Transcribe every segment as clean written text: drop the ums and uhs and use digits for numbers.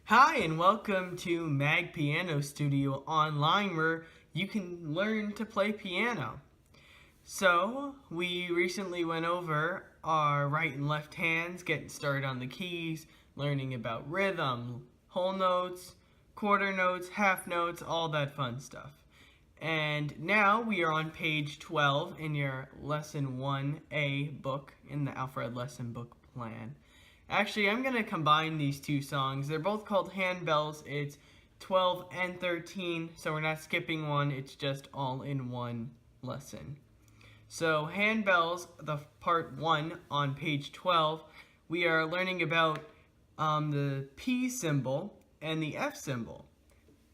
Hi, and welcome to Mag Piano Studio online where you can learn to play piano. So, we recently went over our right and left hands, getting started on the keys, learning about rhythm, whole notes, quarter notes, half notes, all that fun stuff. And now we are on page 12 in your Lesson 1A book in the Alfred Lesson Book Plan. Actually, I'm going to combine these two songs. They're both called Handbells. It's 12 and 13, so we're not skipping one. It's just all in one lesson. So, Handbells, the part 1 on page 12, we are learning about the P symbol and the F symbol.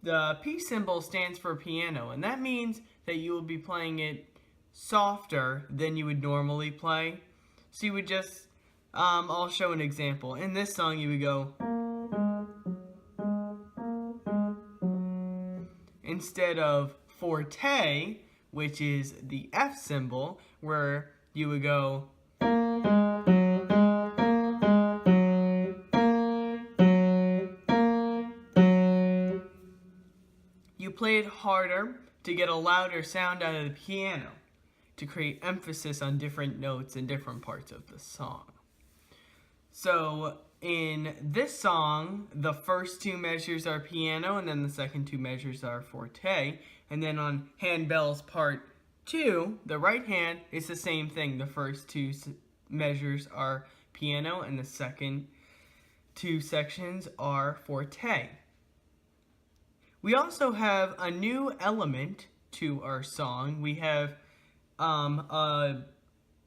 The P symbol stands for piano, and that means that you will be playing it softer than you would normally play. So you would just I'll show an example. In this song, you would go instead of forte, which is the F symbol, where you would go you play it harder to get a louder sound out of the piano, to create emphasis on different notes in different parts of the song. So in this song, the first two measures are piano, and then the second two measures are forte. And then on Handbells Part 2, the right hand is the same thing. The first two measures are piano, and the second two sections are forte. We also have a new element to our song. We have a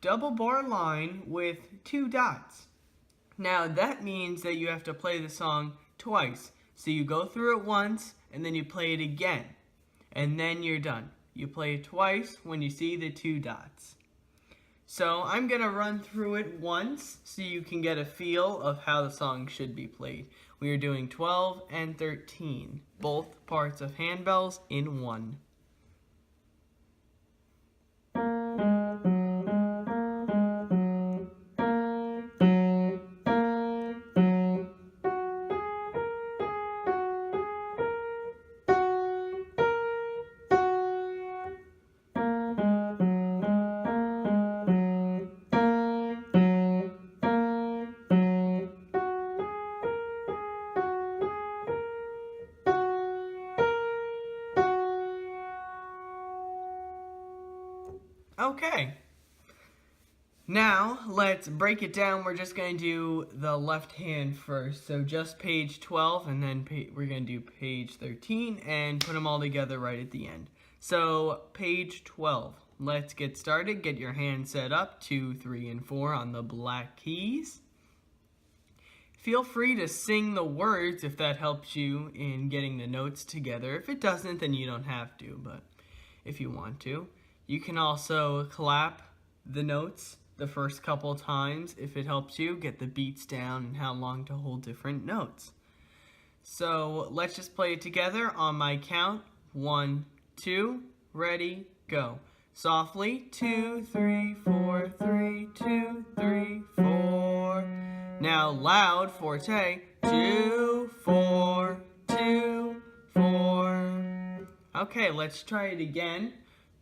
double bar line with two dots. Now that means that you have to play the song twice. So you go through it once and then you play it again. And then you're done. You play it twice when you see the two dots. So I'm going to run through it once so you can get a feel of how the song should be played. We are doing 12 and 13, both parts of Handbells in one. Okay, now let's break it down. We're just going to do the left hand first. So just page 12 and then we're going to do page 13 and put them all together right at the end. So page 12, let's get started. Get your hand set up, 2, 3, and 4 on the black keys. Feel free to sing the words if that helps you in getting the notes together. If it doesn't, then you don't have to, but if you want to. You can also clap the notes the first couple times if it helps you get the beats down and how long to hold different notes. So let's just play it together on my count. 1, 2, ready, go. Softly, 2, 3, 4, 3, 2, 3, 4. Now loud, forte, 2, 4, 2, 4. Okay, let's try it again.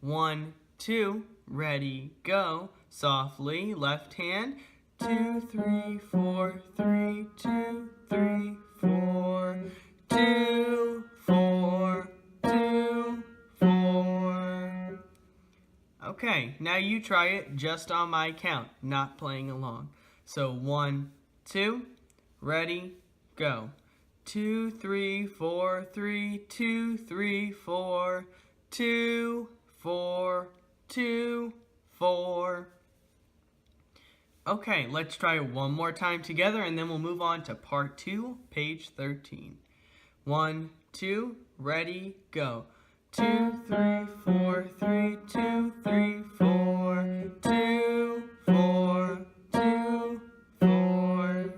1, 2, ready, go. Softly, left hand. 2, 3, 4, 3, 2, 3, 4. 2, 4, 2, 4. Okay, now you try it just on my count, not playing along. So 1, 2, ready, go. 2, 3, 4, 3, 2, 3, 4. 2, 4, 2, 4. Okay, let's try it one more time together and then we'll move on to part 2, page 13. 1, 2, ready, go. 2, 3, 4, 3, 2, 3, 4. 2, 4, 2, 4.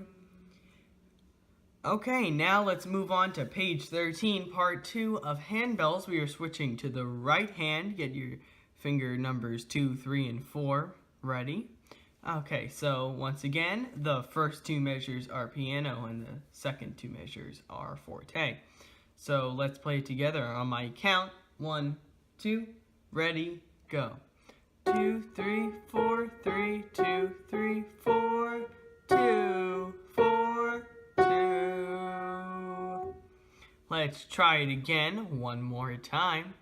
Okay, now let's move on to page 13, part 2 of Handbells. We are switching to the right hand. Get your finger numbers 2, 3, and 4 ready. Okay, so once again, the first two measures are piano and the second two measures are forte. So let's play it together on my count. 1, 2, ready, go. 2, 3, 4, 3, 2, 3, 4, 2, 4, 2. Let's try it again one more time.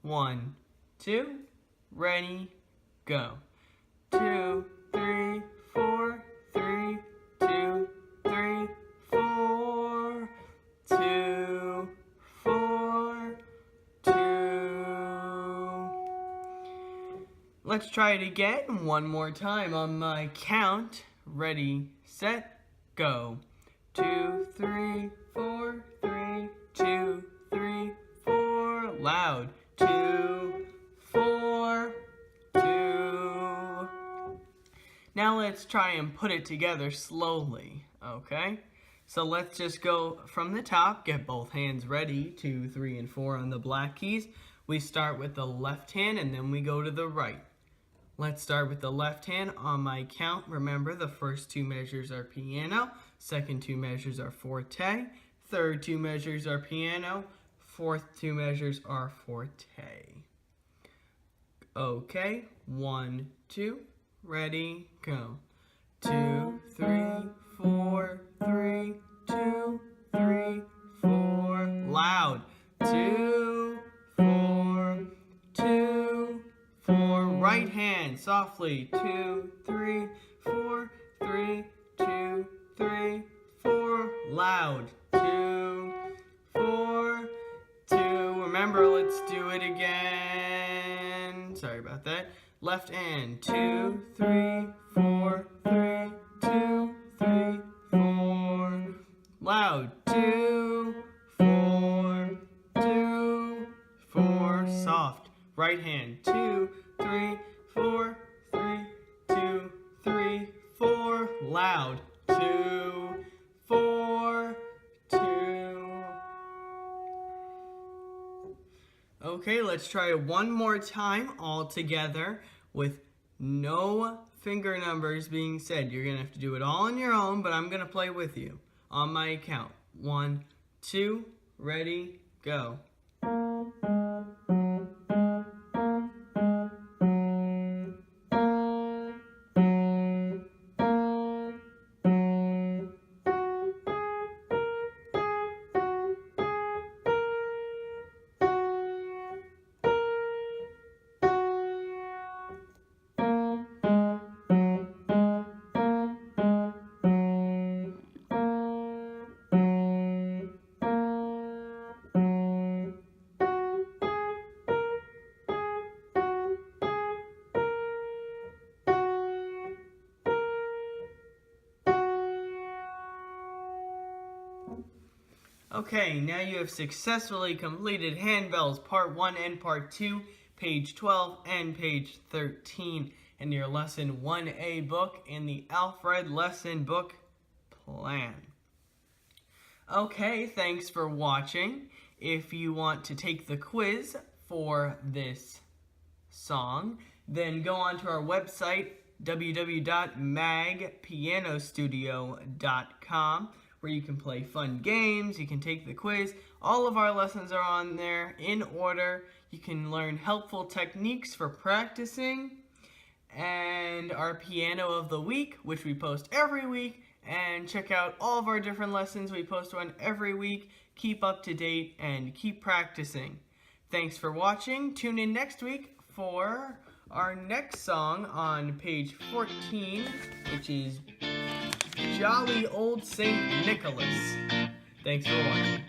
1, 2, ready, go. 2, 3, 4, 3, 2, 3, 4, 2, 4, 2. Let's try it again one more time on my count. Ready, set, go. 2, 3, 4, 3, 2, 3, 4. Loud. 2, 4, 2. Now let's try and put it together slowly, okay? So let's just go from the top, get both hands ready, 2, 3, and 4 on the black keys. We start with the left hand and then we go to the right. Let's start with the left hand on my count. Remember, the first two measures are piano, second two measures are forte, third two measures are piano, fourth two measures are forte. Okay, 1, 2, ready, go. 2, 3, 4, 3, 2, 3, 4. Loud. 2, 4, 2, 4. Right hand, softly. 2, 3, 4, 3, 2, 3, 4. Loud. 2, 4, 2. Remember, let's do it again. Sorry about that. Left hand. 2, 3, 4, 3, 2, 3, 4. Loud. 2, 4, 2, 4. Soft. Right hand. 2, 3, 4, 3, 2, 3, 4. Loud. 2, 4, 2. Okay, let's try it one more time all together with no finger numbers being said. You're going to have to do it all on your own, but I'm going to play with you on my count. 1, 2, ready, go. Okay, now you have successfully completed Handbells Part 1 and Part 2, page 12 and page 13 in your Lesson 1A book in the Alfred Lesson Book Plan. Okay, thanks for watching. If you want to take the quiz for this song, then go on to our website, www.magpianostudio.com, where you can play fun games, you can take the quiz. All of our lessons are on there in order. You can learn helpful techniques for practicing, and our piano of the week, which we post every week, and check out all of our different lessons we post one every week. Keep up to date and keep practicing. Thanks for watching. Tune in next week for our next song on page 14, which is Jolly Old St. Nicholas. Thanks for watching.